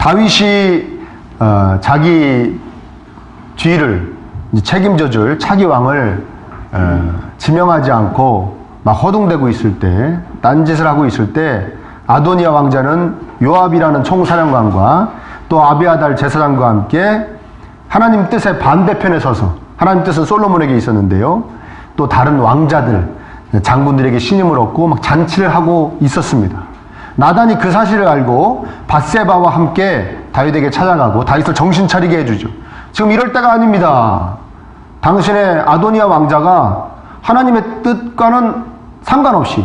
다윗이 자기 뒤를 책임져줄 차기 왕을 지명하지 않고 막 허둥대고 있을 때, 딴짓을 하고 있을 때 아도니아 왕자는 요압이라는 총사령관과 또 아비아달 제사장과 함께 하나님 뜻의 반대편에 서서, 하나님 뜻은 솔로몬에게 있었는데요, 또 다른 왕자들, 장군들에게 신임을 얻고 막 잔치를 하고 있었습니다. 나단이 그 사실을 알고 밧세바와 함께 다윗에게 찾아가고 다윗을 정신 차리게 해주죠. 지금 이럴 때가 아닙니다. 당신의 아도니아 왕자가 하나님의 뜻과는 상관없이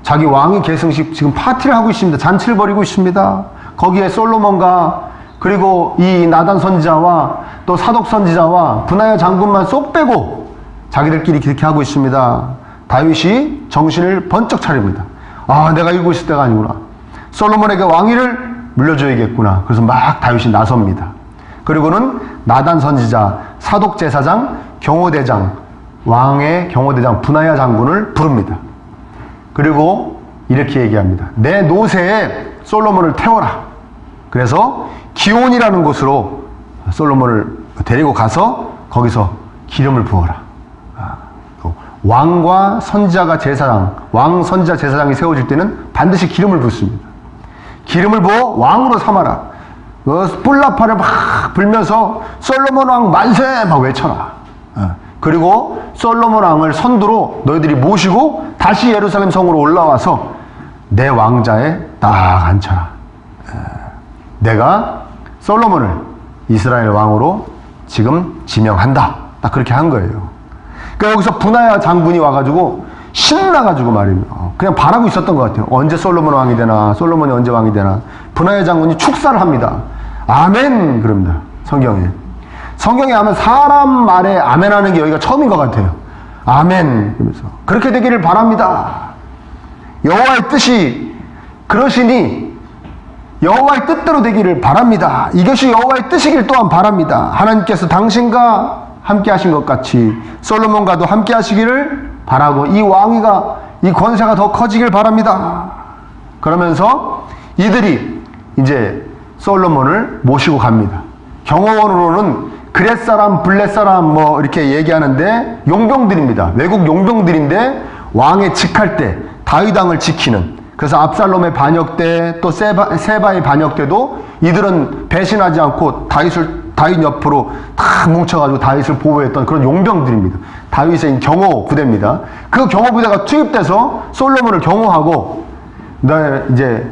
자기 왕위 계승식 지금 파티를 하고 있습니다. 잔치를 벌이고 있습니다. 거기에 솔로몬과 그리고 이 나단 선지자와 또 사독 선지자와 브나야 장군만 쏙 빼고 자기들끼리 그렇게 하고 있습니다. 다윗이 정신을 번쩍 차립니다. 아, 내가 이러고 있을 때가 아니구나. 솔로몬에게 왕위를 물려줘야겠구나. 그래서 막 다윗이 나섭니다. 그리고는 나단 선지자, 사독 제사장, 경호대장, 왕의 경호대장 브나야 장군을 부릅니다. 그리고 이렇게 얘기합니다. 내 노새에 솔로몬을 태워라. 그래서 기온이라는 곳으로 솔로몬을 데리고 가서 거기서 기름을 부어라. 왕과 선지자가 제사장, 왕, 선지자, 제사장이 세워질 때는 반드시 기름을 붓습니다. 기름을 부어 왕으로 삼아라. 뿔나팔을 막 불면서 솔로몬 왕 만세 막 외쳐라. 그리고 솔로몬 왕을 선두로 너희들이 모시고 다시 예루살렘 성으로 올라와서 내 왕자에 딱 앉혀라. 내가 솔로몬을 이스라엘 왕으로 지금 지명한다. 딱 그렇게 한 거예요. 그러니까 여기서 브나야 장군이 와가지고 신나가지고 말입니다. 그냥 바라고 있었던 것 같아요. 언제 솔로몬 왕이 되나, 솔로몬이 언제 왕이 되나. 브나야 장군이 축사를 합니다. 아멘 그럽니다. 성경에 하면 사람 말에 아멘 하는 게 여기가 처음인 것 같아요. 아멘 그러면서 그렇게 되기를 바랍니다. 여호와의 뜻이 그러시니 여호와의 뜻대로 되기를 바랍니다. 이것이 여호와의 뜻이길 또한 바랍니다. 하나님께서 당신과 함께 하신 것 같이 솔로몬과도 함께 하시기를 바라고 이 왕위가, 이 권세가 더 커지길 바랍니다. 그러면서 이들이 이제 솔로몬을 모시고 갑니다. 경호원으로는 그렛 사람, 블렛 사람 뭐 이렇게 얘기하는데 용병들입니다. 외국 용병들인데 왕에 직할 때 다윗 왕을 지키는, 그래서 압살롬의 반역 때 또 세바의 반역 때도 이들은 배신하지 않고 다윗 옆으로 다 뭉쳐가지고 다윗을 보호했던 그런 용병들입니다. 다윗의 경호 부대입니다. 그 경호 부대가 투입돼서 솔로몬을 경호하고, 이제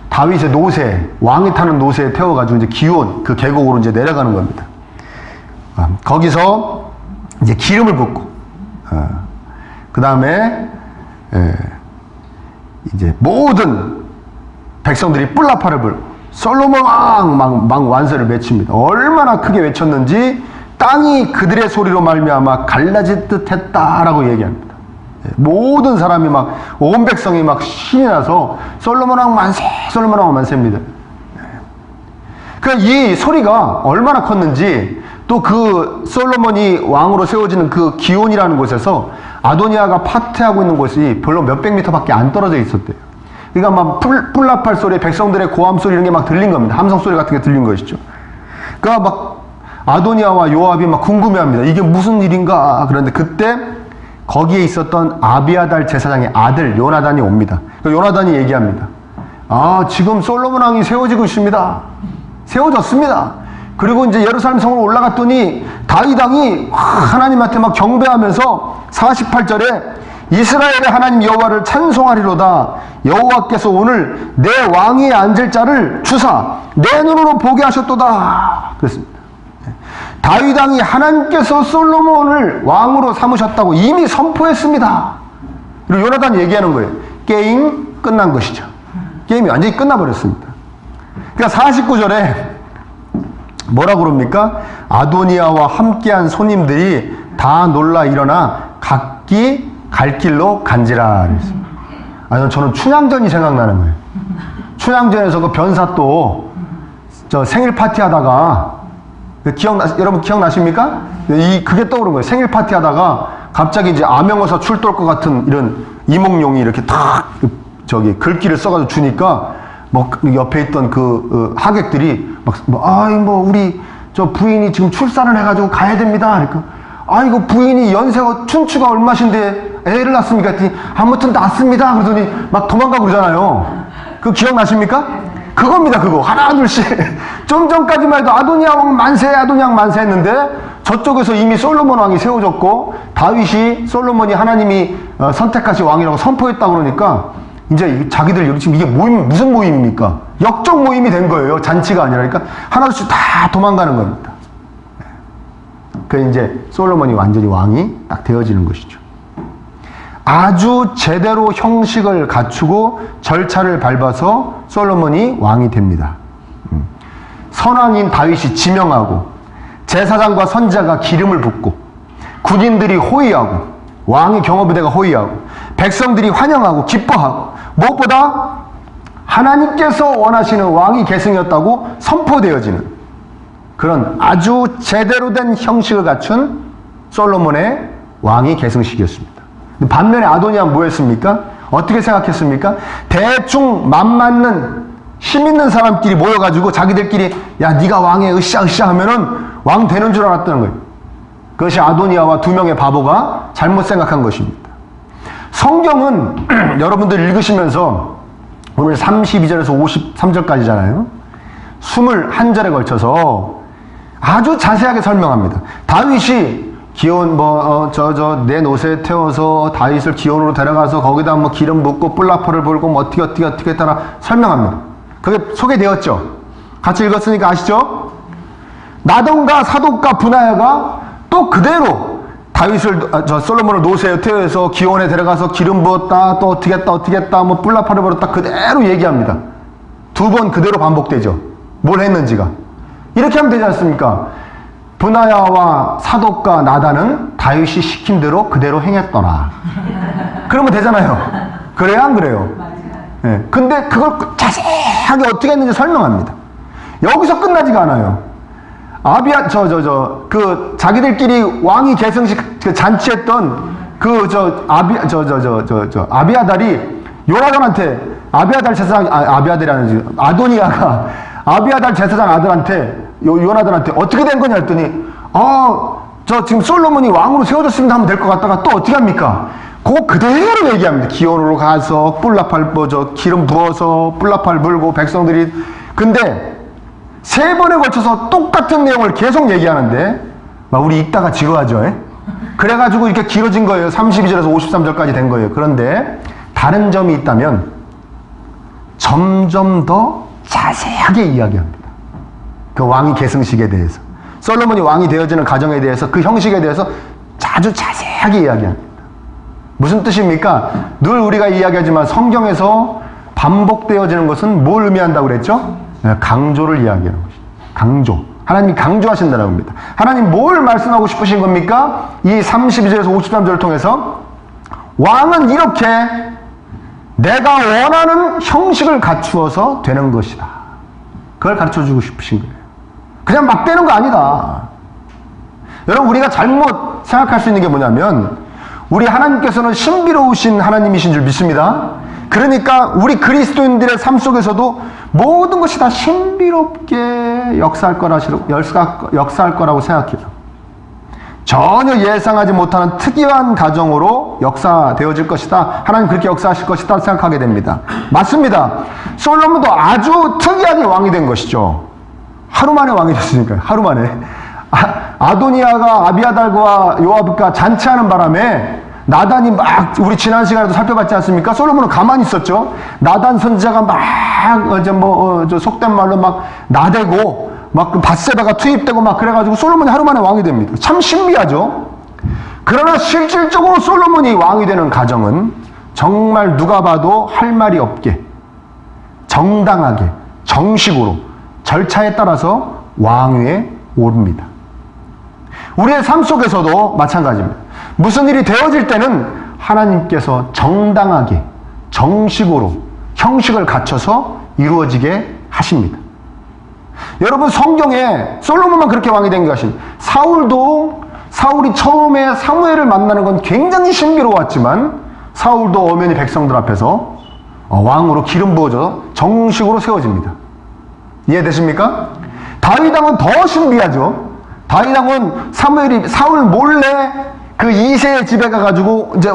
다윗의 노새, 왕이 타는 노새에 태워가지고 이제 기온, 그 계곡으로 이제 내려가는 겁니다. 거기서 이제 기름을 붓고, 그 다음에 이제 모든 백성들이 뿔나팔을 불고 솔로몬 왕 막 완세를 외칩니다. 얼마나 크게 외쳤는지 땅이 그들의 소리로 말미암아 갈라질 듯했다라고 얘기합니다. 모든 사람이 막, 온 백성이 막 신이 나서 솔로몬 왕 만세, 솔로몬 왕 만세입니다. 그러니까 이 소리가 얼마나 컸는지, 또 그 솔로몬이 왕으로 세워지는 그 기온이라는 곳에서 아도니아가 파티하고 있는 곳이 별로 몇백 미터밖에 안 떨어져 있었대요. 그러니까 막 뿔나팔 소리, 백성들의 고함 소리 이런 게 막 들린 겁니다. 함성 소리 같은 게 들린 것이죠. 그러니까 막 아도니아와 요압이 막 궁금해합니다. 이게 무슨 일인가? 그런데 그때 거기에 있었던 아비아달 제사장의 아들 요나단이 옵니다. 요나단이 얘기합니다. 아, 지금 솔로몬 왕이 세워지고 있습니다. 세워졌습니다. 그리고 이제 예루살렘 성으로 올라갔더니 다윗 왕이 하나님한테 막 경배하면서 48절에 이스라엘의 하나님 여호와를 찬송하리로다. 여호와께서 오늘 내 왕위에 앉을 자를 주사 내 눈으로 보게 하셨도다. 그랬습니다. 다윗 왕이 하나님께서 솔로몬을 왕으로 삼으셨다고 이미 선포했습니다. 그리고 요나단이 얘기하는 거예요. 게임 끝난 것이죠. 게임이 완전히 끝나버렸습니다. 그러니까 49절에 뭐라고 그럽니까? 아도니아와 함께한 손님들이 다 놀라 일어나 각기 갈 길로 간지라 그랬습니다. 아니, 저는 춘향전이 생각나는 거예요. 춘향전에서 그 변사또 저 생일 파티 하다가 여러분 기억나십니까? 그게 떠오른 거예요. 생일 파티 하다가 갑자기 이제 암영어사 출돌 것 같은 이런 이몽룡이 이렇게 탁 글귀를 써가지고 주니까 뭐 옆에 있던 하객들이 우리 저 부인이 지금 출산을 해가지고 가야 됩니다. 그러니까 이거 부인이 연세가 춘추가 얼마신데 애를 낳습니까? 했더니 아무튼 낳습니다. 그러더니 막 도망가고 그러잖아요. 그거 기억나십니까? 그겁니다. 그거 하나 둘씩 좀 전까지만 해도 아도니아 왕 만세 아도니아 왕 만세 했는데 저쪽에서 이미 솔로몬 왕이 세워졌고 다윗이 솔로몬이 하나님이 선택하신 왕이라고 선포했다 그러니까 이제 자기들 지금 이게 무슨 모임입니까? 역적 모임이 된 거예요. 잔치가 아니라. 그러니까 하나둘씩 다 도망가는 겁니다. 그 이제 솔로몬이 완전히 왕이 딱 되어지는 것이죠. 아주 제대로 형식을 갖추고 절차를 밟아서 솔로몬이 왕이 됩니다. 선왕인 다윗이 지명하고 제사장과 선지자가 기름을 붓고 군인들이 호위하고 왕의 경호부대가 호위하고 백성들이 환영하고 기뻐하고 무엇보다 하나님께서 원하시는 왕이 계승이었다고 선포되어지는 그런 아주 제대로 된 형식을 갖춘 솔로몬의 왕이 계승식이었습니다. 반면에 아도니아는 뭐였습니까? 어떻게 생각했습니까? 대충 맘맞는 힘 있는 사람끼리 모여가지고 자기들끼리 야 네가 왕에 으쌰으쌰 하면은 왕 되는 줄 알았다는 거예요. 그것이 아도니아와 두 명의 바보가 잘못 생각한 것입니다. 성경은 여러분들 읽으시면서 오늘 32절에서 53절까지잖아요. 21절에 걸쳐서 아주 자세하게 설명합니다. 다윗이 기온 내 노새에 태워서 다윗을 기온으로 데려가서 거기다 뭐 기름 붓고 뿔나퍼를 불고 뭐 어떻게 따라 설명합니다. 그게 소개되었죠. 같이 읽었으니까 아시죠? 나돈과 사독과 분하야가 또 그대로 다윗을 솔로몬을 노새에 태워서 기온에 데려가서 기름 부었다 또 어떻게 했다 뭐 뿔나퍼를 불었다 그대로 얘기합니다. 두 번 그대로 반복되죠. 뭘 했는지가. 이렇게 하면 되지 않습니까? 분하야와 사독과 나단은 다윗이 시킨 대로 그대로 행했더라. 그러면 되잖아요. 그래요, 안 그래요? 네. 근데 그걸 자세하게 어떻게 했는지 설명합니다. 여기서 끝나지가 않아요. 자기들끼리 왕이 계승식 잔치했던 아비아달이 요나단한테 아도니아가 아비아달 제사장 아들한테 요나단한테 어떻게 된 거냐 했더니 지금 솔로몬이 왕으로 세워졌습니다 하면 될 것 같다가 또 어떻게 합니까? 그대로 얘기합니다. 기온으로 가서 기름 부어서 뿔나팔 불고 백성들이 근데 3번에 걸쳐서 똑같은 내용을 계속 얘기하는데 우리 읽다가 지루하죠. 그래가지고 이렇게 길어진 거예요. 32절에서 53절까지 된 거예요. 그런데 다른 점이 있다면 점점 더 자세하게 이야기합니다. 그 왕위 계승식에 대해서 솔로몬이 왕이 되어지는 과정에 대해서 그 형식에 대해서 아주 자세하게 이야기합니다. 무슨 뜻입니까? 늘 우리가 이야기하지만 성경에서 반복되어지는 것은 뭘 의미한다고 그랬죠? 강조를 이야기하는 것입니다. 강조. 하나님이 강조하신다는 겁니다. 하나님 뭘 말씀하고 싶으신 겁니까? 이 32절에서 53절을 통해서 왕은 이렇게 내가 원하는 형식을 갖추어서 되는 것이다. 그걸 가르쳐주고 싶으신 거예요. 그냥 막 되는 거 아니다. 여러분 우리가 잘못 생각할 수 있는 게 뭐냐면 우리 하나님께서는 신비로우신 하나님이신 줄 믿습니다. 그러니까 우리 그리스도인들의 삶 속에서도 모든 것이 다 신비롭게 역사할 거라고 생각해요. 전혀 예상하지 못하는 특이한 가정으로 역사되어질 것이다. 하나님 그렇게 역사하실 것이다 생각하게 됩니다. 맞습니다. 솔로몬도 아주 특이하게 왕이 된 것이죠. 하루 만에 왕이 됐으니까요. 하루 만에. 아도니아가 아비아달과 요압과 잔치하는 바람에 나단이 막 우리 지난 시간에도 살펴봤지 않습니까? 솔로몬은 가만히 있었죠. 나단 선지자가 막 속된 말로 막 나대고 막 밧세바가 투입되고 막 그래가지고 솔로몬이 하루 만에 왕이 됩니다. 참 신비하죠. 그러나 실질적으로 솔로몬이 왕이 되는 과정은 정말 누가 봐도 할 말이 없게 정당하게 정식으로 절차에 따라서 왕위에 오릅니다. 우리의 삶 속에서도 마찬가지입니다. 무슨 일이 되어질 때는 하나님께서 정당하게 정식으로 형식을 갖춰서 이루어지게 하십니다. 여러분 성경에 솔로몬만 그렇게 왕이 된 것이 사울이 처음에 사무엘을 만나는 건 굉장히 신비로웠지만 사울도 엄연히 백성들 앞에서 왕으로 기름 부어져 정식으로 세워집니다. 이해되십니까? 다윗 왕은 더 신비하죠. 다윗 왕은 사무엘이 사울 몰래 그 이새의 집에 가가지고 이제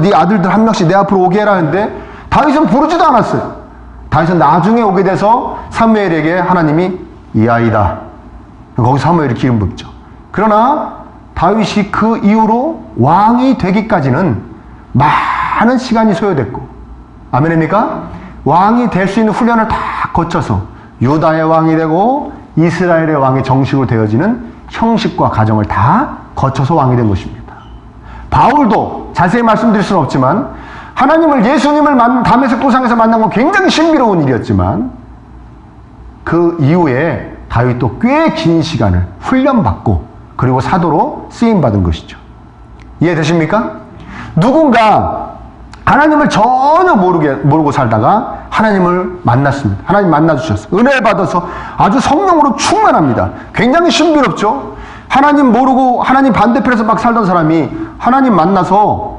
네 아들들 한 명씩 내 앞으로 오게 해라 하는데 다윗은 부르지도 않았어요. 다윗은 나중에 오게 돼서 사무엘에게 하나님이 이 아이다. 거기 사무엘이 기름 붓죠. 그러나 다윗이 그 이후로 왕이 되기까지는 많은 시간이 소요됐고, 아멘입니까? 왕이 될 수 있는 훈련을 다 거쳐서 유다의 왕이 되고 이스라엘의 왕이 정식으로 되어지는 형식과 과정을 다 거쳐서 왕이 된 것입니다. 바울도 자세히 말씀드릴 수는 없지만 하나님을, 예수님을 다메섹 도상에서 만난 건 굉장히 신비로운 일이었지만 그 이후에 다윗도 꽤 긴 시간을 훈련받고 그리고 사도로 쓰임받은 것이죠. 이해되십니까? 누군가 하나님을 전혀 모르고 살다가 하나님을 만났습니다. 하나님 만나주셨어요. 은혜를 받아서 아주 성령으로 충만합니다. 굉장히 신비롭죠? 하나님 모르고 하나님 반대편에서 막 살던 사람이 하나님 만나서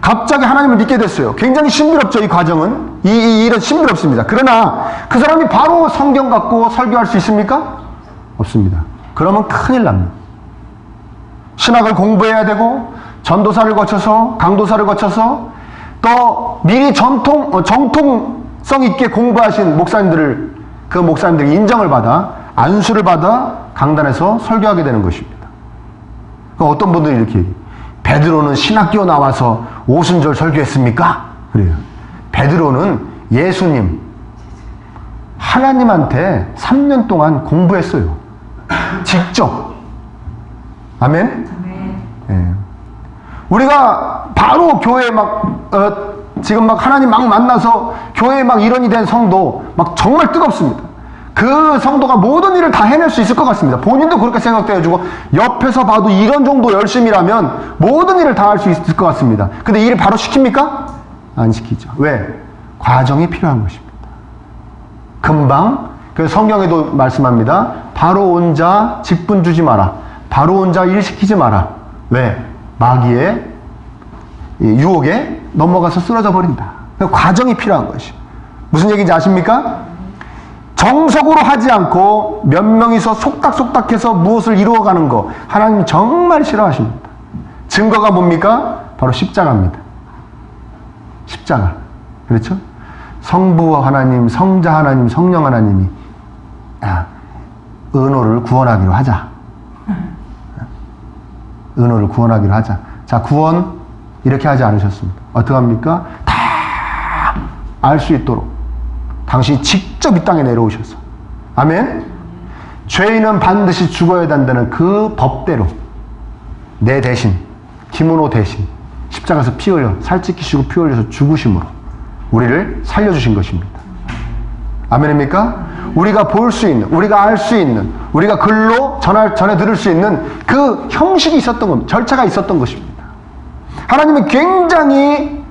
갑자기 하나님을 믿게 됐어요. 굉장히 신비롭죠, 이 과정은. 이 일은 신비롭습니다. 그러나 그 사람이 바로 성경 갖고 설교할 수 있습니까? 없습니다. 그러면 큰일 납니다. 신학을 공부해야 되고 전도사를 거쳐서 강도사를 거쳐서 또 미리 정통성 있게 공부하신 그 목사님들이 인정을 받아 안수를 받아 강단에서 설교하게 되는 것입니다. 어떤 분들이 이렇게 얘기해요. 베드로는 신학교 나와서 오순절 설교했습니까? 그래요. 베드로는 예수님, 하나님한테 3년 동안 공부했어요. 직접. 아멘? 예. 우리가 바로 교회에 지금 하나님 만나서 교회에 일원이 된 성도 정말 뜨겁습니다. 그 성도가 모든 일을 다 해낼 수 있을 것 같습니다. 본인도 그렇게 생각되어지고 옆에서 봐도 이런 정도 열심이라면 모든 일을 다 할 수 있을 것 같습니다. 근데 일을 바로 시킵니까? 안 시키죠. 왜? 과정이 필요한 것입니다. 금방. 그래서 성경에도 말씀합니다. 바로 온 자 직분 주지 마라. 바로 온 자 일 시키지 마라. 왜? 마귀의 유혹에 넘어가서 쓰러져 버린다. 과정이 필요한 것이. 무슨 얘기인지 아십니까? 정석으로 하지 않고 몇 명이서 속닥속닥해서 무엇을 이루어가는 거 하나님 정말 싫어하십니다. 증거가 뭡니까? 바로 십자가입니다. 십자가. 그렇죠? 성부 하나님, 성자 하나님, 성령 하나님이 은호를 구원하기로 하자. 은호를 구원하기로 하자. 자, 구원 이렇게 하지 않으셨습니다. 어떻게 합니까? 다 알 수 있도록 당신이 직접 이 땅에 내려오셔서, 아멘? 죄인은 반드시 죽어야 된다는 그 법대로 내 대신, 김은호 대신 십자가에서 피 흘려, 살찌키시고 피 흘려서 죽으심으로 우리를 살려주신 것입니다. 아멘입니까? 우리가 볼 수 있는, 우리가 알 수 있는, 우리가 글로 전해 들을 수 있는 그 형식이 있었던 겁니다. 절차가 있었던 것입니다. 하나님은 굉장히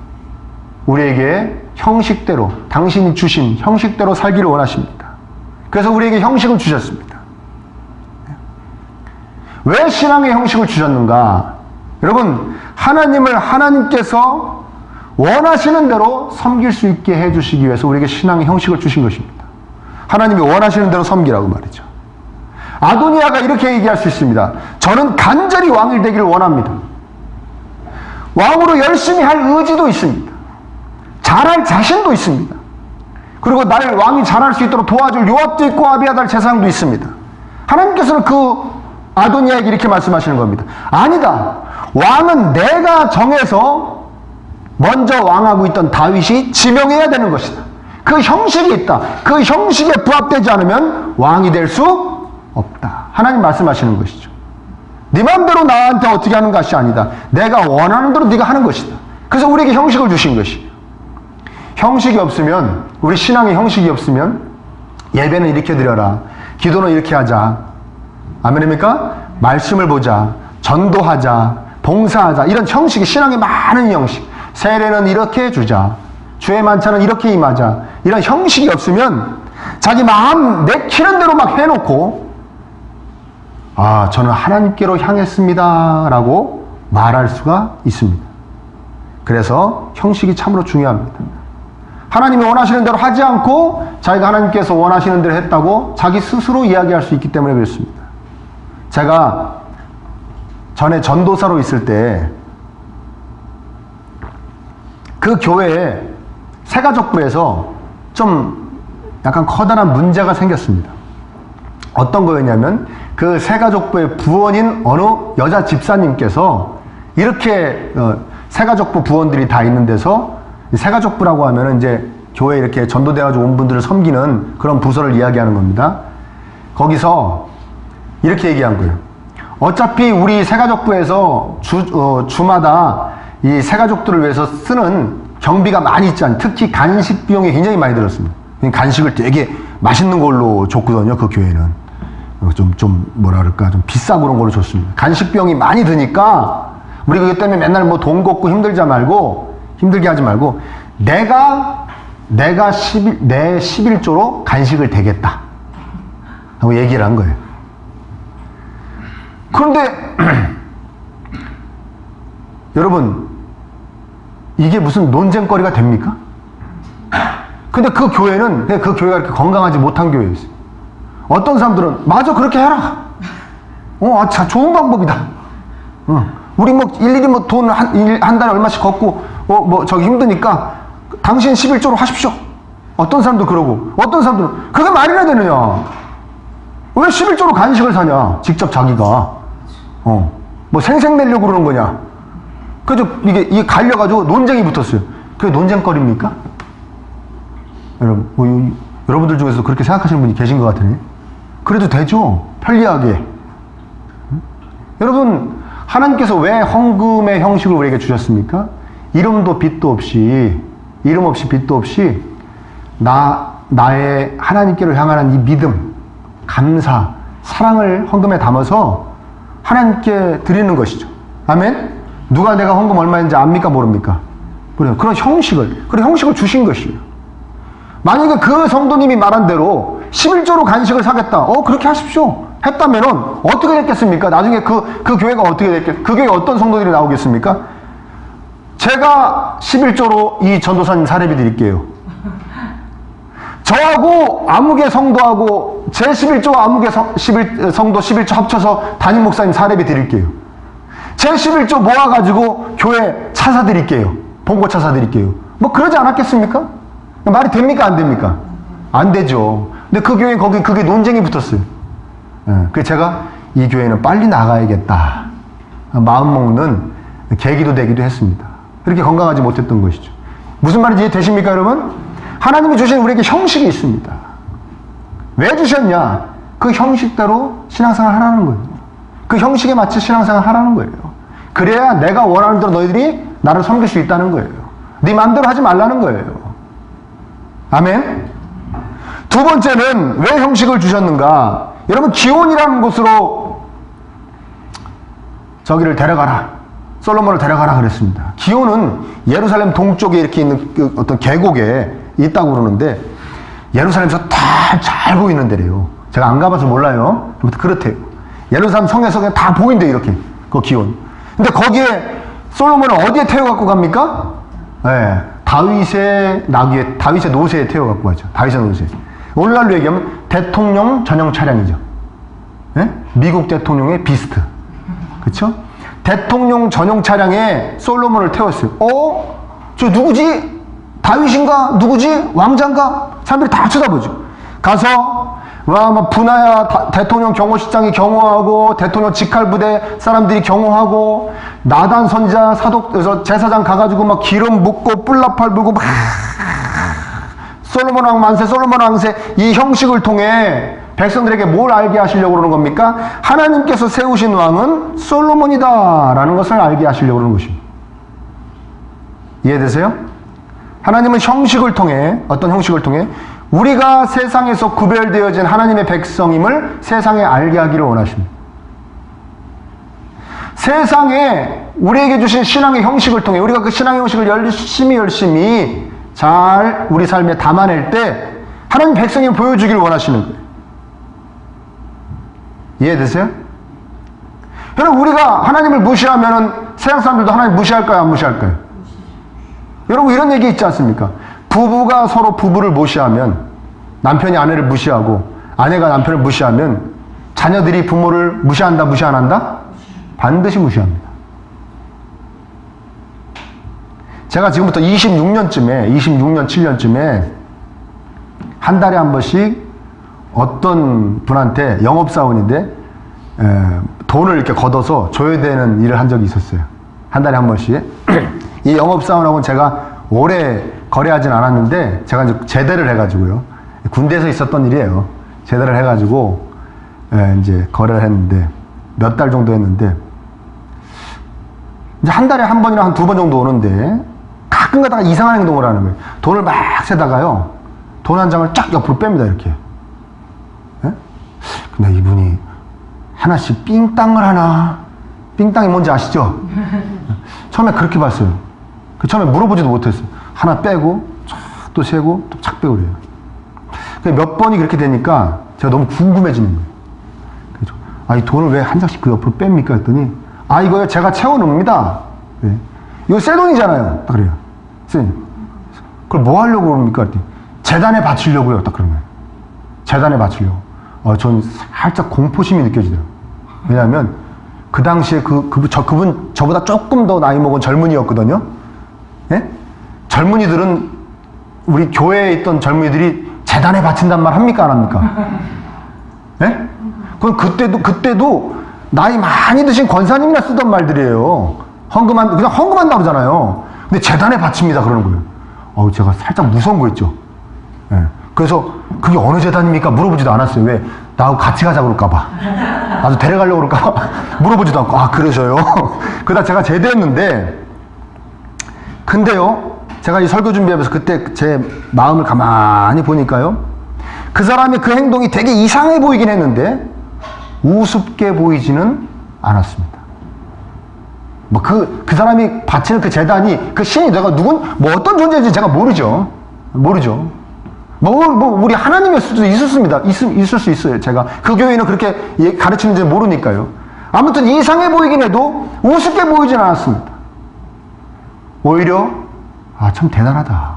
우리에게 형식대로, 당신이 주신 형식대로 살기를 원하십니다. 그래서 우리에게 형식을 주셨습니다. 왜 신앙의 형식을 주셨는가? 여러분, 하나님께서 원하시는 대로 섬길 수 있게 해주시기 위해서 우리에게 신앙의 형식을 주신 것입니다. 하나님이 원하시는 대로 섬기라고 말이죠. 아도니아가 이렇게 얘기할 수 있습니다. 저는 간절히 왕이 되기를 원합니다. 왕으로 열심히 할 의지도 있습니다. 잘할 자신도 있습니다. 그리고 날 왕이 잘할 수 있도록 도와줄 요압도 있고 아비아달 제사장도 있습니다. 하나님께서는 그 아도니아에게 이렇게 말씀하시는 겁니다. 아니다. 왕은 내가 정해서 먼저 왕하고 있던 다윗이 지명해야 되는 것이다. 그 형식이 있다. 그 형식에 부합되지 않으면 왕이 될 수 없다. 하나님 말씀하시는 것이죠. 네 마음대로 나한테 어떻게 하는 것이 아니다. 내가 원하는 대로 네가 하는 것이다. 그래서 우리에게 형식을 주신 것이에요. 형식이 없으면, 우리 신앙의 형식이 없으면 예배는 이렇게 드려라, 기도는 이렇게 하자, 아멘입니까? 말씀을 보자, 전도하자, 봉사하자, 이런 형식이, 신앙의 많은 형식, 세례는 이렇게 해주자, 주의 만찬은 이렇게 임하자, 이런 형식이 없으면 자기 마음 내키는 대로 막 해놓고 저는 하나님께로 향했습니다 라고 말할 수가 있습니다. 그래서 형식이 참으로 중요합니다. 하나님이 원하시는 대로 하지 않고 자기가 하나님께서 원하시는 대로 했다고 자기 스스로 이야기할 수 있기 때문에 그렇습니다. 제가 전에 전도사로 있을 때 그 교회에 새가족부에서 좀 약간 커다란 문제가 생겼습니다. 어떤 거였냐면 그 새가족부의 부원인 어느 여자 집사님께서 이렇게 새가족부 부원들이 다 있는 데서 새가족부라고 하면은 이제 교회에 이렇게 전도돼가지고 온 분들을 섬기는 그런 부서를 이야기하는 겁니다. 거기서 이렇게 얘기한 거예요. 어차피 우리 새가족부에서 주마다 이 새가족들을 위해서 쓰는 경비가 많이 있지 않아요. 특히 간식 비용이 굉장히 많이 들었습니다. 간식을 되게 맛있는 걸로 줬거든요. 그 교회는 좀 뭐라 그럴까, 좀 비싸 그런 걸로 줬습니다. 간식 비용이 많이 드니까 우리 그것 때문에 맨날 뭐 돈 걷고 힘들게 하지 말고 내가 내 11조로 간식을 대겠다 하고 얘기를 한 거예요. 그런데 여러분, 이게 무슨 논쟁거리가 됩니까? 근데 그 교회는 그 교회가 이렇게 건강하지 못한 교회였어요. 어떤 사람들은 맞아, 그렇게 해라. 좋은 방법이다. 우리 뭐 일일이 뭐 돈 한 달에 얼마씩 걷고 뭐 저기 힘드니까 당신 11조로 하십시오. 어떤 사람도 그러고, 어떤 사람들은 그게 말이나 되느냐? 왜 11조로 간식을 사냐? 직접 자기가 뭐 생색 내려고 그러는 거냐? 그래서 이게 갈려가지고 논쟁이 붙었어요. 그게 논쟁거리입니까? 여러분, 여러분들 중에서 그렇게 생각하시는 분이 계신 것 같으네. 그래도 되죠. 편리하게. 여러분, 하나님께서 왜 헌금의 형식을 우리에게 주셨습니까? 이름도 빚도 없이, 이름 없이 빚도 없이 나의 하나님께로 향하는 이 믿음, 감사, 사랑을 헌금에 담아서 하나님께 드리는 것이죠. 아멘? 누가 내가 헌금 얼마인지 압니까? 모릅니까? 그런 형식을 주신 것이에요. 만약에 그 성도님이 말한 대로 11조로 간식을 사겠다. 그렇게 하십시오. 했다면은 어떻게 됐겠습니까? 나중에 그 교회가 어떻게 됐겠, 그 교회에 어떤 성도들이 나오겠습니까? 제가 11조로 이 전도사님 사례비 드릴게요. 저하고 아무개 성도하고 제 11조와 아무개 성도 11조 합쳐서 담임 목사님 사례비 드릴게요. 제 11조 모아가지고 교회 차 사드릴게요. 봉고차 사드릴게요. 뭐 그러지 않았겠습니까? 말이 됩니까? 안 됩니까? 안 되죠. 근데 그 교회 거기 그게 논쟁이 붙었어요. 그래서 제가 이 교회는 빨리 나가야겠다 마음 먹는 계기도 되기도 했습니다. 그렇게 건강하지 못했던 것이죠. 무슨 말인지 이해되십니까, 여러분? 하나님이 주신 우리에게 형식이 있습니다. 왜 주셨냐? 그 형식대로 신앙생활 하라는 거예요. 그 형식에 맞춰 신앙생활 하라는 거예요. 그래야 내가 원하는 대로 너희들이 나를 섬길 수 있다는 거예요. 네 마음대로 하지 말라는 거예요. 아멘? 두 번째는 왜 형식을 주셨는가? 여러분, 기온이라는 곳으로 저기를 데려가라. 솔로몬을 데려가라 그랬습니다. 기온은 예루살렘 동쪽에 이렇게 있는 그 어떤 계곡에 있다고 그러는데 예루살렘에서 다 잘 보이는 데래요. 제가 안 가봐서 몰라요. 아무튼 그렇대요. 예루살렘 성에서 그냥 다 보인대, 이렇게. 그 기온. 근데 거기에 솔로몬을 어디에 태워갖고 갑니까? 네, 다윗의 노새에 태워갖고 가죠. 다윗의 노새. 오늘날로 얘기하면 대통령 전용 차량이죠. 네? 미국 대통령의 비스트. 그쵸? 대통령 전용 차량에 솔로몬을 태웠어요. 저 누구지? 다윗인가? 누구지? 왕자인가? 사람들이 다 쳐다보죠. 가서 분하야 대통령 경호실장이 경호하고 대통령 직할부대 사람들이 경호하고 나단 선지자 사독 제사장 가가지고 막 기름 붓고 뿔나팔 불고 막 솔로몬 왕 만세, 솔로몬 왕세, 이 형식을 통해 백성들에게 뭘 알게 하시려고 그러는 겁니까? 하나님께서 세우신 왕은 솔로몬이다 라는 것을 알게 하시려고 그러는 것입니다. 이해되세요? 하나님은 형식을 통해, 어떤 형식을 통해 우리가 세상에서 구별되어진 하나님의 백성임을 세상에 알게 하기를 원하십니다. 세상에 우리에게 주신 신앙의 형식을 통해 우리가 그 신앙의 형식을 열심히 잘 우리 삶에 담아낼 때 하나님 백성이 보여주기를 원하시는 거예요. 이해되세요? 여러분, 우리가 하나님을 무시하면 세상 사람들도 하나님 무시할까요? 안 무시할까요? 여러분, 이런 얘기 있지 않습니까? 부부가 서로 부부를 무시하면, 남편이 아내를 무시하고 아내가 남편을 무시하면 자녀들이 부모를 무시한다, 무시 안 한다? 반드시 무시합니다. 제가 지금부터 26년, 7년쯤에 한 달에 한 번씩 어떤 분한테 영업사원인데 돈을 이렇게 걷어서 줘야 되는 일을 한 적이 있었어요. 한 달에 한 번씩. 이 영업사원하고는 제가 오래 거래하진 않았는데 제가 이제 제대를 해가지고요. 군대에서 있었던 일이에요. 제대를 해가지고 이제 거래를 했는데 몇 달 정도 했는데 이제 한 달에 한 번이나 한 두 번 정도 오는데 가끔 가다가 이상한 행동을 하는 거예요. 돈을 막 세다가요. 돈 한 장을 쫙 옆으로 뺍니다. 이렇게. 예? 근데 이분이 하나씩 삥땅을 하나. 삥땅이 뭔지 아시죠? 처음에 그렇게 봤어요. 처음에 물어보지도 못했어요. 하나 빼고 또 세고 또 착 빼고 그래요. 몇 번이 그렇게 되니까 제가 너무 궁금해지는 거예요. 그래서 이 돈을 왜 한 장씩 그 옆으로 뺍니까? 했더니 이거요 제가 채워놓습니다. 네. 이거 새 돈이잖아요. 딱 그래요. 선생님, 그걸 뭐 하려고 그럽니까? 했더니 재단에 바치려고요. 딱 그런 거예요. 재단에 바치려고. 전 살짝 공포심이 느껴지더라고요. 왜냐하면 그 당시에 그분 저보다 조금 더 나이 먹은 젊은이였거든요. 예? 젊은이들은 우리 교회에 있던 젊은이들이 재단에 바친단 말 합니까? 안 합니까? 예? 그럼 그때도 나이 많이 드신 권사님이나 쓰던 말들이에요. 그냥 헌금한다 그러잖아요. 근데 재단에 바칩니다. 그러는 거예요. 제가 살짝 무서운 거 있죠. 예. 그래서 그게 어느 재단입니까? 물어보지도 않았어요. 왜? 나하고 같이 가자고 그럴까봐. 나도 데려가려고 그럴까봐. 물어보지도 않고, 그러셔요. 그러다 제가 제대했는데, 근데요, 제가 이 설교 준비하면서 그때 제 마음을 가만히 보니까요, 그 사람의 그 행동이 되게 이상해 보이긴 했는데, 우습게 보이지는 않았습니다. 그 사람이 바치는 그 재단이, 그 신이 내가 어떤 존재인지 제가 모르죠. 우리 하나님일 수도 있을 수 있어요. 제가 그 교회는 그렇게 가르치는지 모르니까요. 아무튼 이상해 보이긴 해도 우습게 보이진 않았습니다. 오히려 참 대단하다.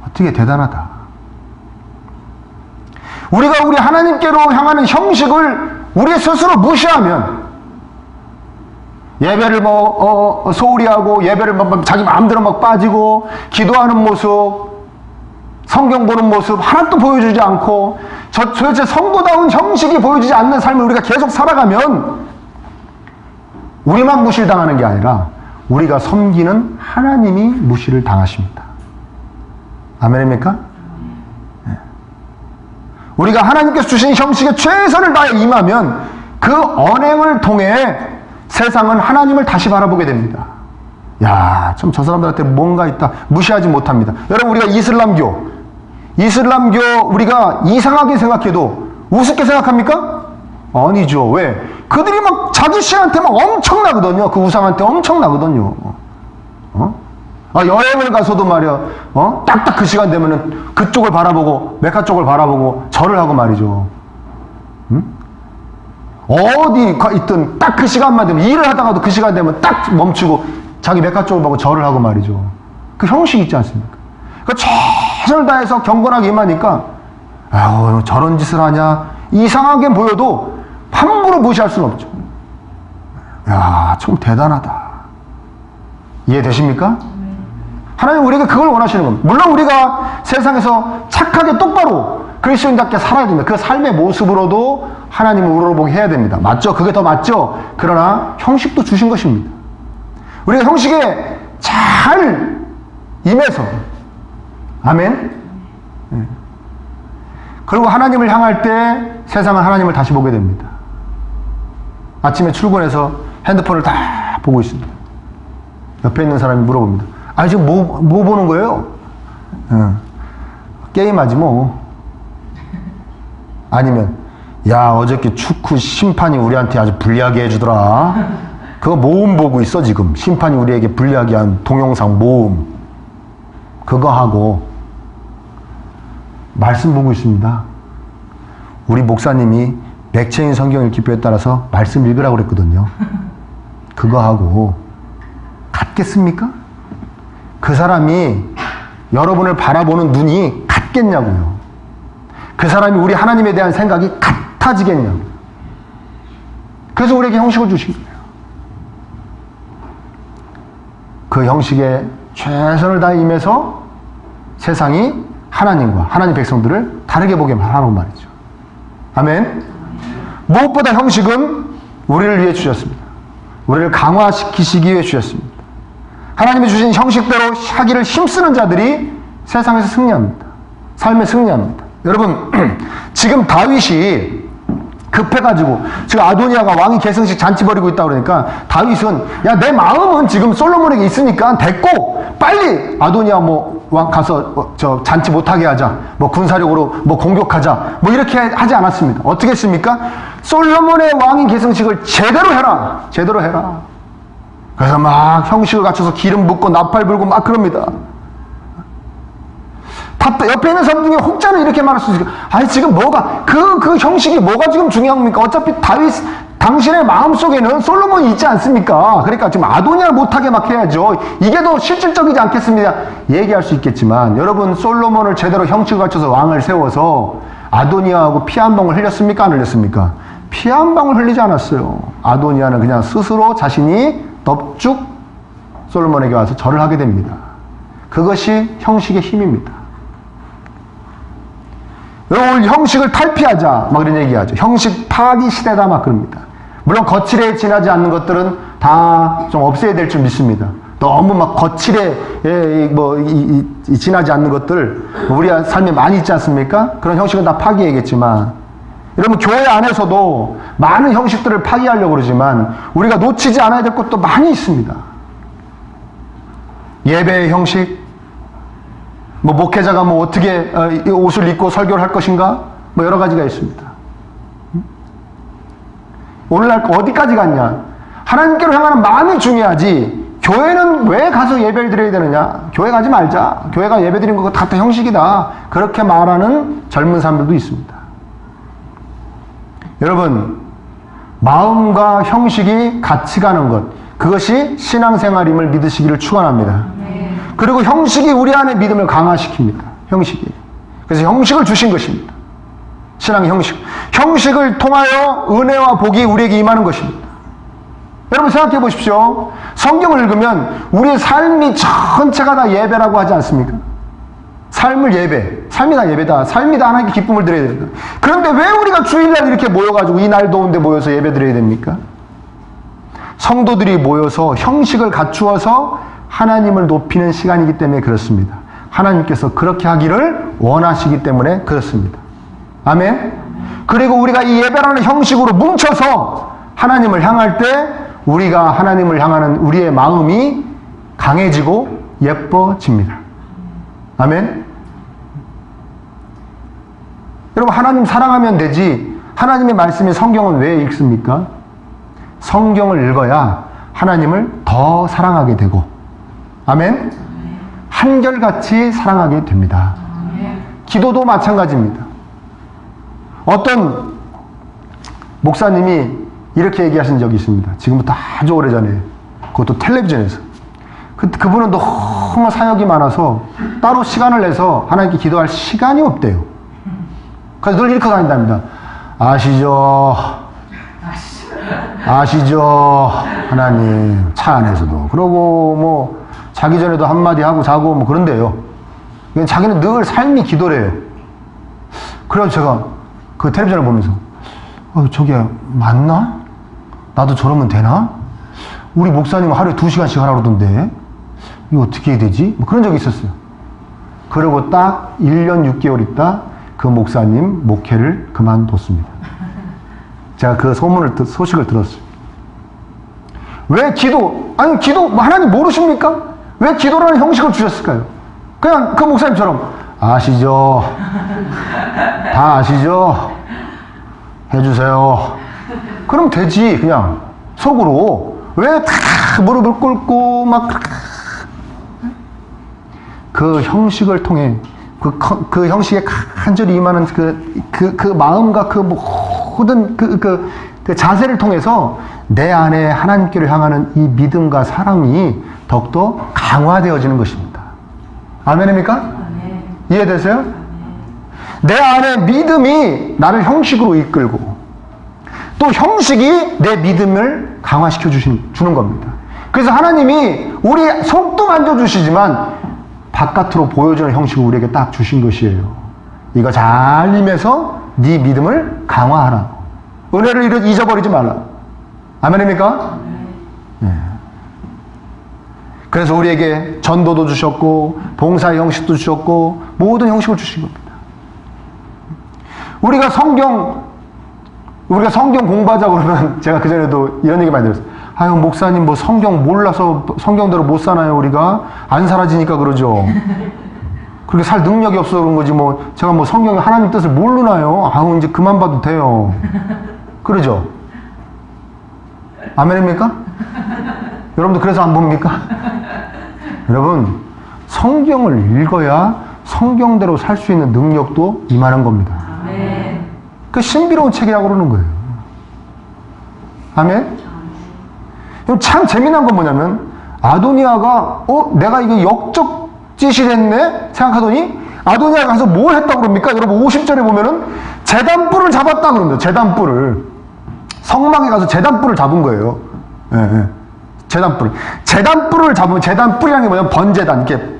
어떻게 대단하다. 우리가 우리 하나님께로 향하는 형식을 우리 스스로 무시하면 예배를 소홀히 하고 예배를 자기 마음대로 빠지고 기도하는 모습, 성경 보는 모습 하나도 보여주지 않고 도대체 성도다운 형식이 보여주지 않는 삶을 우리가 계속 살아가면 우리만 무시를 당하는 게 아니라 우리가 섬기는 하나님이 무시를 당하십니다. 아멘입니까? 네. 우리가 하나님께서 주신 형식에 최선을 다해 임하면 그 언행을 통해 세상은 하나님을 다시 바라보게 됩니다. 참 저 사람들한테 뭔가 있다. 무시하지 못합니다. 여러분, 우리가 이슬람교 우리가 이상하게 생각해도 우습게 생각합니까? 아니죠. 왜? 그들이 자기 신한테 엄청나거든요. 그 우상한테 엄청나거든요. 여행을 가서도 말이야, 딱딱 그 시간 되면은 그쪽을 바라보고, 메카 쪽을 바라보고 절을 하고 말이죠. 어디 있든 딱 그 시간만 되면, 일을 하다가도 그 시간 되면 딱 멈추고 자기 메카 쪽을 보고 절을 하고 말이죠. 그 형식이 있지 않습니까? 최선을 다해서 경건하게 임하니까 저런 짓을 하냐 이상하게 보여도 함부로 무시할 수는 없죠. 참 대단하다. 이해되십니까? 하나님 우리에게 그걸 원하시는 겁니다. 물론 우리가 세상에서 착하게 똑바로 그리스도인답게 살아야 됩니다. 그 삶의 모습으로도 하나님을 우러러보게 해야 됩니다. 맞죠? 그게 더 맞죠? 그러나 형식도 주신 것입니다. 우리가 형식에 잘 임해서, 아멘? 그리고 하나님을 향할 때 세상은 하나님을 다시 보게 됩니다. 아침에 출근해서 핸드폰을 다 보고 있습니다. 옆에 있는 사람이 물어봅니다. 지금 뭐 보는 거예요? 게임하지 뭐. 아니면 어저께 축구 심판이 우리한테 아주 불리하게 해주더라. 그거 모음 보고 있어 지금. 심판이 우리에게 불리하게 한 동영상 모음. 그거 하고 말씀 보고 있습니다. 우리 목사님이 맥체인 성경 읽기표에 따라서 말씀 읽으라고 그랬거든요. 그거 하고 같겠습니까? 그 사람이 여러분을 바라보는 눈이 같겠냐고요. 그 사람이 우리 하나님에 대한 생각이 같아지겠냐고요. 그래서 우리에게 형식을 주신 거예요. 그 형식에 최선을 다해 임해서 세상이 하나님과 하나님 백성들을 다르게 보게 하라고 말이죠. 아멘. 무엇보다 형식은 우리를 위해 주셨습니다. 우리를 강화시키시기 위해 주셨습니다. 하나님이 주신 형식대로 하기를 힘쓰는 자들이 세상에서 승리합니다. 삶에 승리합니다. 여러분, 지금 다윗이 급해가지고 지금 아도니아가 왕이 계승식 잔치 벌이고 있다 그러니까 다윗은 야, 내 마음은 지금 솔로몬에게 있으니까 됐고 빨리 아도니아 왕 가서 저 잔치 못하게 하자, 군사력으로 공격하자, 이렇게 하지 않았습니다. 어떻게 했습니까? 솔로몬의 왕위 계승식을 제대로 해라. 그래서 막 형식을 갖춰서 기름 붓고 나팔 불고 막 그럽니다. 옆에 있는 사람 중에 혹자는 이렇게 말할 수 있어요. 아니, 지금 뭐가, 그 형식이 뭐가 지금 중요합니까? 어차피 당신의 마음속에는 솔로몬이 있지 않습니까? 그러니까 지금 아도니아를 못하게 막 해야죠. 이게 더 실질적이지 않겠습니다. 얘기할 수 있겠지만, 여러분, 솔로몬을 제대로 형식을 갖춰서 왕을 세워서 아도니아하고 피 한 방울 흘렸습니까? 안 흘렸습니까? 피 한 방울 흘리지 않았어요. 아도니아는 그냥 스스로 자신이 넙죽 솔로몬에게 와서 절을 하게 됩니다. 그것이 형식의 힘입니다. 오늘 형식을 탈피하자, 막 이런 얘기하죠. 형식 파기 시대다, 막 그럽니다. 물론 거칠에 지나지 않는 것들은 다 좀 없애야 될 줄 믿습니다. 너무 막 거칠에 지나지 않는 것들 우리 삶에 많이 있지 않습니까? 그런 형식은 다 파기해야겠지만, 여러분, 교회 안에서도 많은 형식들을 파기하려고 그러지만 우리가 놓치지 않아야 될 것도 많이 있습니다. 예배의 형식, 목회자가 어떻게 옷을 입고 설교를 할 것인가, 여러 가지가 있습니다. 오늘날 어디까지 갔냐? 하나님께로 향하는 마음이 중요하지, 교회는 왜 가서 예배를 드려야 되느냐? 교회 가지 말자. 교회가 예배 드리는 거 다 형식이다. 그렇게 말하는 젊은 사람들도 있습니다. 여러분, 마음과 형식이 같이 가는 것, 그것이 신앙생활임을 믿으시기를 축원합니다. 그리고 형식이 우리 안에 믿음을 강화시킵니다. 형식이. 그래서 형식을 주신 것입니다. 신앙의 형식. 형식을 통하여 은혜와 복이 우리에게 임하는 것입니다. 여러분, 생각해 보십시오. 성경을 읽으면 우리의 삶이 전체가 다 예배라고 하지 않습니까? 삶을 예배. 삶이 다 예배다. 삶이 다 하나님께 기쁨을 드려야 된다. 그런데 왜 우리가 주일날 이렇게 모여가지고 이 날 더운데 모여서 예배 드려야 됩니까? 성도들이 모여서 형식을 갖추어서 하나님을 높이는 시간이기 때문에 그렇습니다. 하나님께서 그렇게 하기를 원하시기 때문에 그렇습니다. 아멘. 그리고 우리가 이 예배라는 형식으로 뭉쳐서 하나님을 향할 때 우리가 하나님을 향하는 우리의 마음이 강해지고 예뻐집니다. 아멘. 여러분, 하나님 사랑하면 되지, 하나님의 말씀인 성경은 왜 읽습니까? 성경을 읽어야 하나님을 더 사랑하게 되고, 아멘. 한결같이 사랑하게 됩니다. 기도도 마찬가지입니다. 어떤 목사님이 이렇게 얘기하신 적이 있습니다. 지금부터 아주 오래전에, 그것도 텔레비전에서. 그분은 너무 사역이 많아서 따로 시간을 내서 하나님께 기도할 시간이 없대요. 그래서 늘 이렇게 다닌답니다. 아시죠? 하나님. 차 안에서도. 그러고 자기 전에도 한마디 하고 자고 그런데요. 자기는 늘 삶이 기도래요. 그래서 제가 그 텔레비전을 보면서 저게 맞나? 나도 저러면 되나? 우리 목사님은 하루에 2시간씩 하라고 그러던데 이거 어떻게 해야 되지? 그런 적이 있었어요. 그리고 딱 1년 6개월 있다 그 목사님 목회를 그만뒀습니다. 제가 그 소식을 들었어요. 왜 기도? 하나님 모르십니까? 왜 기도라는 형식을 주셨을까요? 그냥 그 목사님처럼 아시죠? 다 아시죠? 해주세요. 그럼 되지. 그냥 속으로. 왜 다 무릎을 꿇고 그 형식을 통해 그 형식에 간절히 임하는 그 마음과 그 모든 그 자세를 통해서 내 안에 하나님께로 향하는 이 믿음과 사랑이 더욱더 강화되어지는 것입니다. 아멘입니까? 이해되세요? 내 안에 믿음이 나를 형식으로 이끌고 또 형식이 내 믿음을 강화시켜 주는 겁니다. 그래서 하나님이 우리 속도 만져주시지만 바깥으로 보여주는 형식을 우리에게 딱 주신 것이에요. 이거 잘 임해서 네 믿음을 강화하라. 은혜를 잊어버리지 말라. 아멘입니까? 네. 그래서 우리에게 전도도 주셨고 봉사의 형식도 주셨고 모든 형식을 주신 겁니다. 우리가 성경 공부하자고 그러면 제가 그전에도 이런 얘기 많이 들었어요. 아유 목사님 뭐 성경 몰라서 성경대로 못 사나요? 우리가 안 사라지니까 그러죠. 그렇게 살 능력이 없어서 그런 거지 뭐 제가 뭐 성경에 하나님 뜻을 모르나요? 아우 이제 그만 봐도 돼요. 그러죠? 아멘입니까? 여러분도 그래서 안 봅니까? 여러분 성경을 읽어야 성경대로 살 수 있는 능력도 이만한 겁니다. 아멘. 그 신비로운 책이라고 그러는 거예요. 아멘? 참 재미난 건 뭐냐면 아도니아가 내가 이게 역적짓이 됐네? 생각하더니 아도니아가 가서 뭘 했다고 그럽니까? 여러분 50절에 보면은 제단뿔을 잡았다 그럽니다. 제단뿔을. 성막에 가서 제단뿔을 잡은 거예요. 예, 예. 제단뿔을 잡으면 제단뿔이라는 게 뭐냐면 번제단 이렇게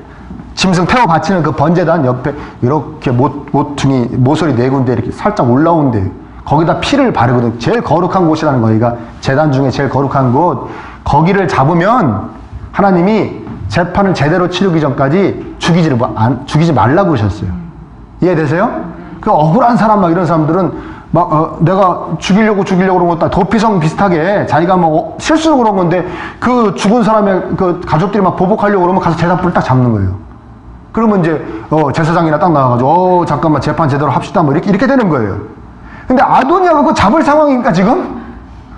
짐승 태워 바치는 그 번제단 옆에 이렇게 모서리 네 군데 이렇게 살짝 올라온데 거기다 피를 바르거든. 제일 거룩한 곳이라는 거기가 제단 중에 제일 거룩한 곳. 거기를 잡으면 하나님이 재판을 제대로 치르기 전까지 죽이지 말라고 하셨어요. 이해되세요? 그 억울한 사람 막 이런 사람들은 내가 죽이려고 그런 것도 도피성 비슷하게 자기가 뭐 실수로 그런 건데 그 죽은 사람의 그 가족들이 막 보복하려고 그러면 가서 제단뿔을 딱 잡는 거예요. 그러면 이제 제사장이나 딱 나와가지고 잠깐만 재판 제대로 합시다 뭐 이렇게 되는 거예요. 근데 아도니아가 그거 잡을 상황이니까 지금?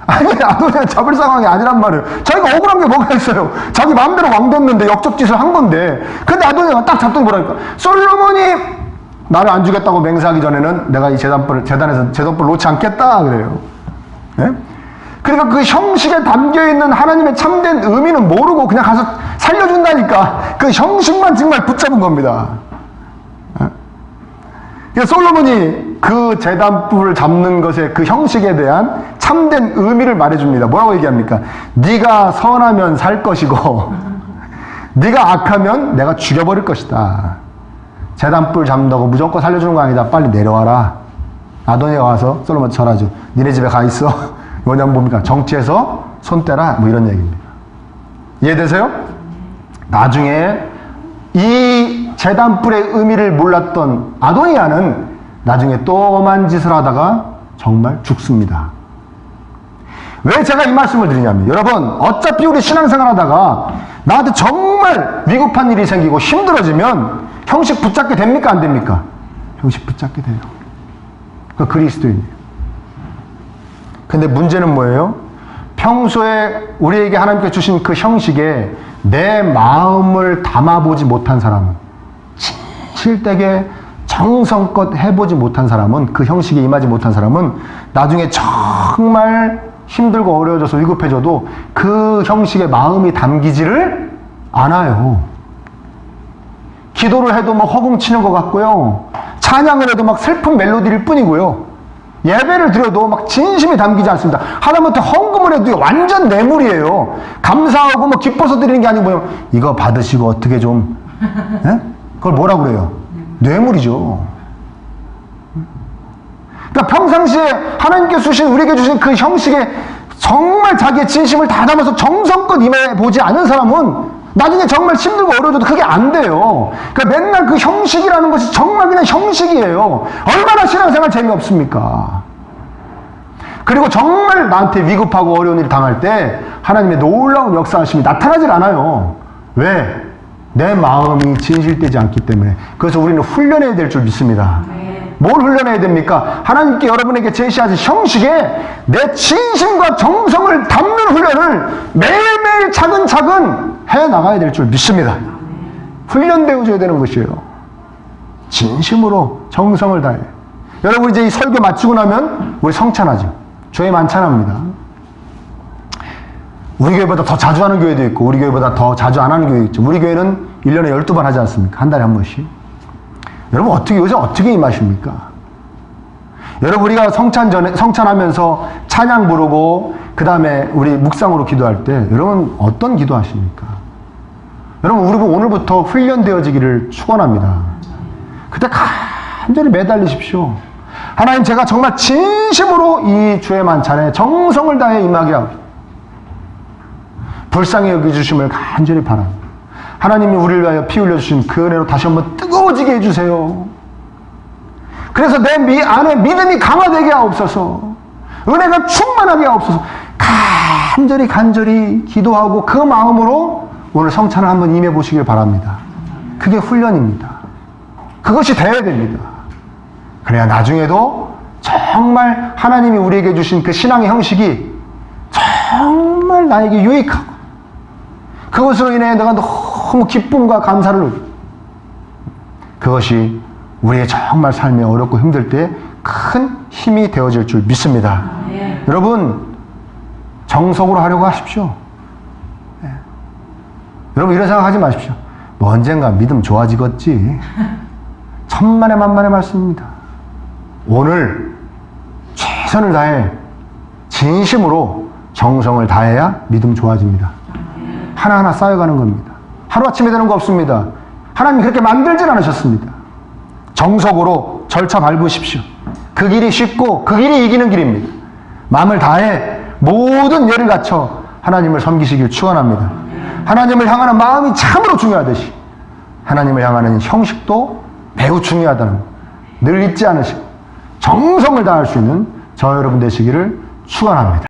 아니 아도니아 잡을 상황이 아니란 말이에요. 자기가 억울한 게 뭐가 있어요. 자기 마음대로 왕 됐는데 역적짓을 한 건데 근데 아도니아가 딱 잡더니 뭐라니까 솔로몬이 나를 안 주겠다고 맹세하기 전에는 내가 이 재단에서 제단뿔 놓지 않겠다 그래요. 네? 그러니까 그 형식에 담겨있는 하나님의 참된 의미는 모르고 그냥 가서 살려준다니까 그 형식만 정말 붙잡은 겁니다. 그러니까 솔로몬이 그 제단뿔을 잡는 것의 그 형식에 대한 참된 의미를 말해줍니다. 뭐라고 얘기합니까? 네가 선하면 살 것이고 네가 악하면 내가 죽여버릴 것이다. 제단뿔 잡는다고 무조건 살려주는 거 아니다. 빨리 내려와라. 아도니아가 와서 솔로몬한테 전하죠. 니네 집에 가 있어. 뭐냐면 뭡니까? 정치에서 손 떼라. 뭐 이런 얘기입니다. 이해되세요? 나중에 이 제단뿔의 의미를 몰랐던 아도니아는 나중에 또 엄한 짓을 하다가 정말 죽습니다. 왜 제가 이 말씀을 드리냐면 여러분 어차피 우리 신앙생활 하다가 나한테 정말 위급한 일이 생기고 힘들어지면 형식 붙잡게 됩니까? 안 됩니까? 형식 붙잡게 돼요. 그 그리스도인이에요. 근데 문제는 뭐예요? 평소에 우리에게 하나님께 주신 그 형식에 내 마음을 담아보지 못한 사람은 진실되게 정성껏 해보지 못한 사람은 그 형식에 임하지 못한 사람은 나중에 정말 힘들고 어려워져서 위급해져도 그 형식에 마음이 담기지를 않아요. 기도를 해도 막 허공치는 것 같고요. 찬양을 해도 막 슬픈 멜로디일 뿐이고요. 예배를 드려도 막 진심이 담기지 않습니다. 하다못해 헌금을 해도 완전 뇌물이에요. 감사하고 뭐 기뻐서 드리는 게 아니고 뭐요. 이거 받으시고 어떻게 좀 예? 그걸 뭐라고 그래요? 뇌물이죠. 그러니까 평상시에 하나님께 주신 우리에게 주신 그 형식에 정말 자기의 진심을 다 담아서 정성껏 임해보지 않은 사람은 나중에 정말 힘들고 어려워져도 그게 안 돼요. 그러니까 맨날 그 형식이라는 것이 정말 그냥 형식이에요. 얼마나 신앙생활 재미없습니까? 그리고 정말 나한테 위급하고 어려운 일을 당할 때 하나님의 놀라운 역사하심이 나타나질 않아요. 왜? 내 마음이 진실되지 않기 때문에. 그래서 우리는 훈련해야 될 줄 믿습니다. 뭘 훈련해야 됩니까? 하나님께 여러분에게 제시하신 형식에 내 진심과 정성을 담는 훈련을 매일매일 차근차근 해나가야 될 줄 믿습니다. 훈련되어져야 되는 것이에요. 진심으로 정성을 다해. 여러분 이제 이 설교 마치고 나면 우리 성찬하죠. 교회 만찬합니다. 우리 교회보다 더 자주 하는 교회도 있고 우리 교회보다 더 자주 안 하는 교회도 있죠. 우리 교회는 1년에 12번 하지 않습니까? 한 달에 한 번씩. 여러분 요새 어떻게 임하십니까? 여러분 우리가 성찬하면서 찬양 부르고 그 다음에 우리 묵상으로 기도할 때 여러분 어떤 기도하십니까? 여러분 우리 오늘부터 훈련되어지기를 축원합니다. 그때 간절히 매달리십시오. 하나님 제가 정말 진심으로 이 주의 만찬에 정성을 다해 임하게 하고 불쌍히 여겨주심을 간절히 바랍니다. 하나님이 우리를 위하여 피 흘려주신 그 은혜로 다시 한번 뜨거워지게 해주세요. 그래서 내 안에 믿음이 강화되게 하옵소서. 은혜가 충만하게 하옵소서. 간절히 기도하고 그 마음으로 오늘 성찬을 한번 임해 보시길 바랍니다. 그게 훈련입니다. 그것이 돼야 됩니다. 그래야 나중에도 정말 하나님이 우리에게 주신 그 신앙의 형식이 정말 나에게 유익하고 그것으로 인해 내가 너무 기쁨과 감사를 누리고 그것이 우리의 정말 삶에 어렵고 힘들 때 큰 힘이 되어질 줄 믿습니다. 네. 여러분 정석으로 하려고 하십시오. 네. 여러분 이런 생각하지 마십시오. 뭐 언젠가 믿음 좋아지겠지. 천만의 만만의 말씀입니다. 오늘 최선을 다해 진심으로 정성을 다해야 믿음 좋아집니다. 하나하나 쌓여가는 겁니다. 하루아침에 되는 거 없습니다. 하나님이 그렇게 만들진 않으셨습니다. 정석으로 절차 밟으십시오. 그 길이 쉽고 그 길이 이기는 길입니다. 마음을 다해 모든 예를 갖춰 하나님을 섬기시길 축원합니다. 하나님을 향하는 마음이 참으로 중요하듯이 하나님을 향하는 형식도 매우 중요하다는 것. 늘 잊지 않으시고 정성을 다할 수 있는 저 여러분 되시기를 축원합니다.